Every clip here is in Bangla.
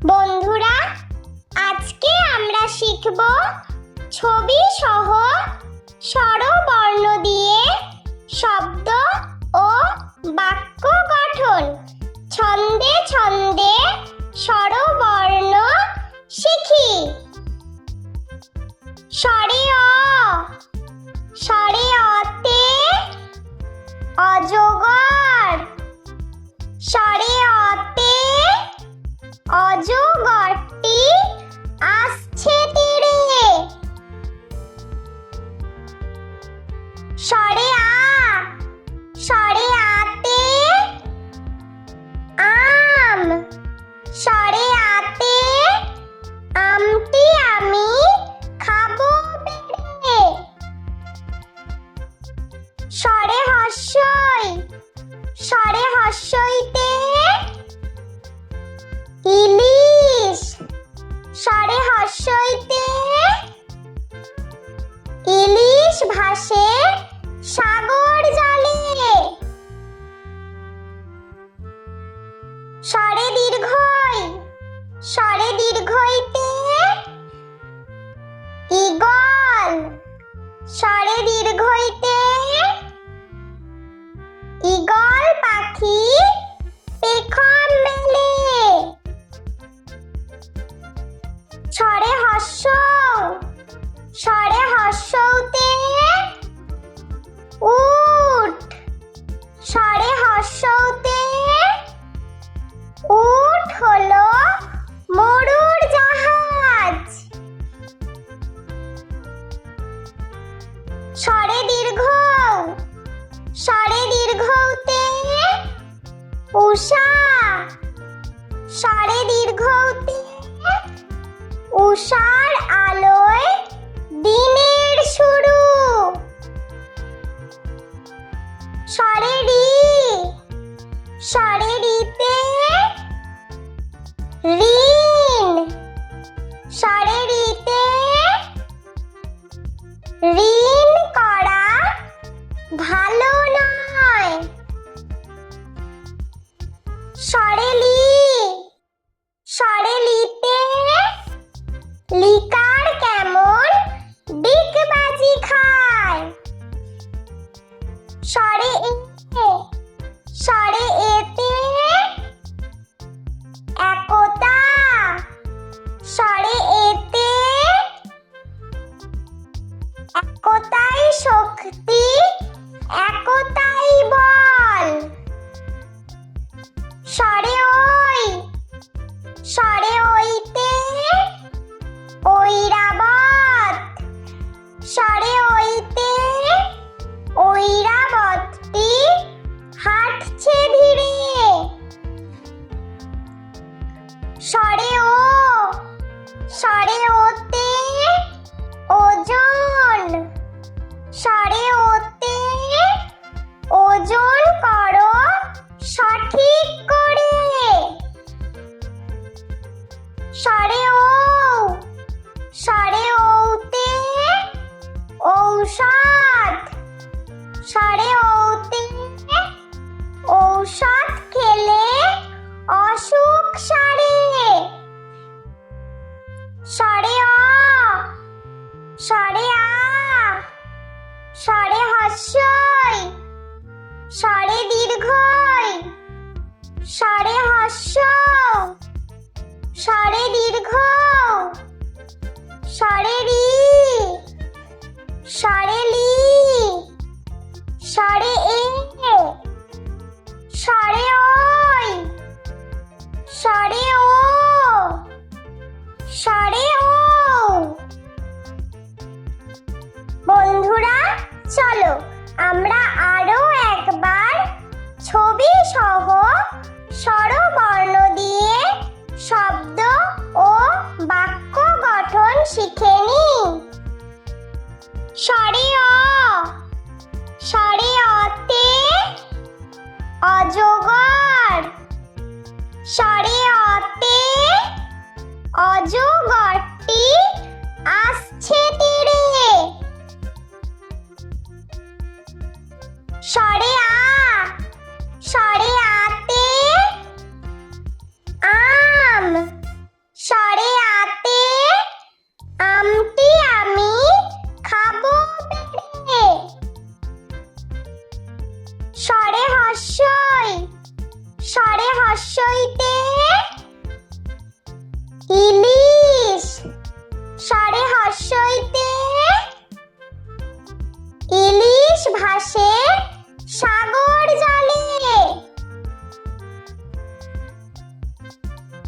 বন্ধুরা, আজকে আমরা শিখব ছবি সহ স্বরবর্ণ দিয়ে শব্দ ও বাক্য গঠন। ছন্দে ছন্দে স্বরবর্ণ শিখি। স্বরে অ, স্বরে অতে অজগর, স্বরে অতে অজগরটি আসছে তীরে। স্বরে আ, স্বরে আতে আম, স্বরে আতে আমটি আমি খাবো পেড়ে। স্বরে হর্ষই, স্বরে হর্ষইতে ইলিশ, স্বরে হর্ষইতে ইলিশ ভাসে সাগর জলে। স্বরে দীর্ঘই, স্বরে দীর্ঘইতে ঈগল, স্বরে দীর্ঘইতে ঈগল পাখি পেখম মেলে। স্বরে হর্ষ, স্বরে হর্ষতে উট, স্বরে হর্ষতে উট হলো মরুর জাহাজ। স্বরে দীর্ঘ, স্বরে দীর্ঘতে উষা, স্বরে দীর্ঘতে উষার আলোয় দিনের শুরু। স্বরে রি, স্বরে রিতে ঋণ, স্বরে রিতে ঋণ করা ভালো নয়। স্বরে লি, স্বরে লিতে লিকার কেমন ডিগবাজি খায়। স্বরে এ, স্বরে এতে একতা, স্বরে এতে একতাই শক্তি, একতাই বল। স্বরে ওই, স্বরে ওইতে ঐরাবত, স্বরে ওইতে ঐরাবতটি হাঁটছে ধীরে। স্বরে ও, স্বরে ওতে ওজন, স্বরে ওতে ওজন করো সঠিক করে। স্বরে ও, স্বরে ওতে ঔষধ, স্বরে ওতে ঔষধ খেলে অসুখ সারে। স্বরে অ, স্বরে আ, স্বরে হর্ষই, স্বরে দীর্ঘই, স্বরে হর্ষ, স্বরে দীর্ঘ, স্বরে রি, স্বরে লি, স্বরে এ, স্বরে ওই, স্বরে ও, স্বরে ও। বন্ধুরা, চলো আমরা আরো একবার ছবি সহ স্বরবর্ণ দিয়ে শব্দ ও বাক্য গঠন শিখে নিই। স্বরে অ, স্বরে অতে অজগর, স্বরে অতে অজগরটি আসছে তীরে। স্বরে আ, স্বরে আতে আম, হস্যইতে ইলিশ স্বরে হস্যইতে ইলিশ ভাসে সাগর জলে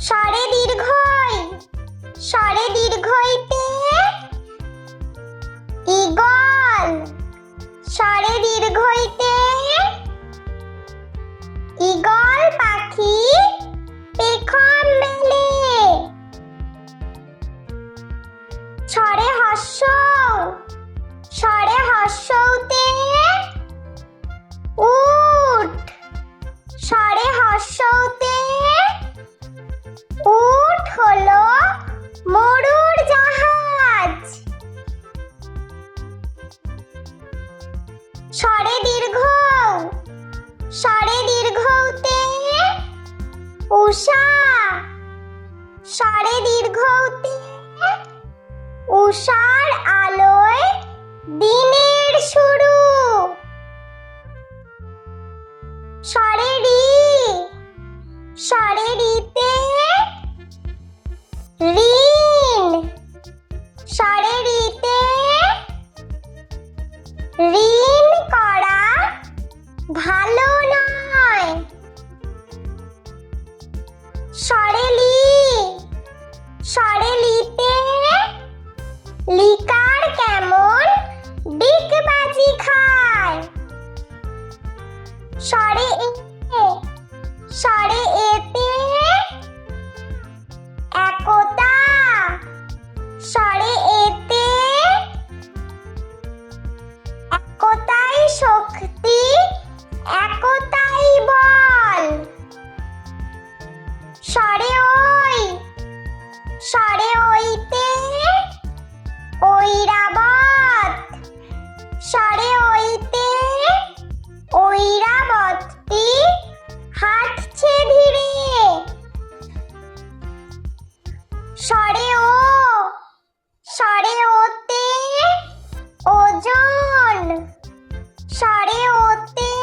স্বরে দীর্ঘই স্বরে দীর্ঘইতে ঈগল স্বরে দীর্ঘইতে ঈগল পাখি পেখম মেলে স্বরে হস্য স্বরে হস্যতে উট স্বরে হস্যতে উট হলো মরুর জাহাজ স্বরে দীর্ঘ স্বরে দীর্ঘতে উষা স্বরে দীর্ঘতে উষার আলোয় দিনের শুরু স্বরে রি স্বরে রিতে ঋণ স্বরে রিতে ঋণ করা ভালো নয় স্বরে লি স্বরে লিতে লিকার কেমন ডিগবাজি খায় স্বরে এ স্বরে এতে একতা স্বরে এতে একতাই শক্তি একতাই বল স্বরে ওই স্বরে ওইতে ঐরাবত স্বরে ওইতে ঐরাবতটি হাঁটছে ধীরে স্বরে ও স্বরে ওতে ওজন স্বরে ওতে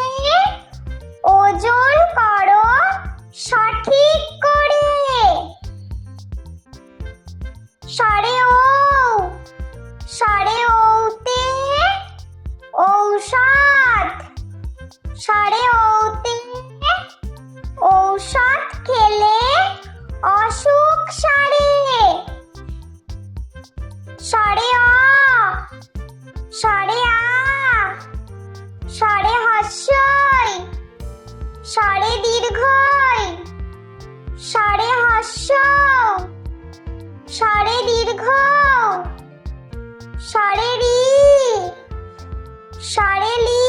ওজন করো সঠিক করে স্বরে ও স্বরে ওতে ঔষধ স্বরে ওতে ঔষধ খেলে অসুখ সারে স্বরে অ স্বরে আ স্বরে হস্যই স্বরে দীর্ঘই স্বরে হস্য স্বরে দীর্ঘ স্বরে রি স্বরে লি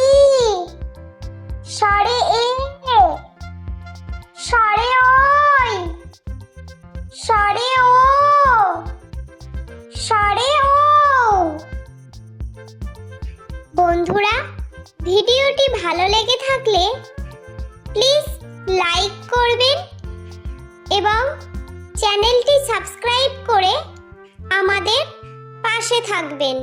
স্বরে এ স্বরে ওই স্বরে ও স্বরে ও। বন্ধুরা, ভিডিওটি ভালো লেগে থাকলে প্লিজ লাইক করবেন এবং চ্যানেলটি সাবস্ক্রাইব করে আমাদের পাশে থাকবেন।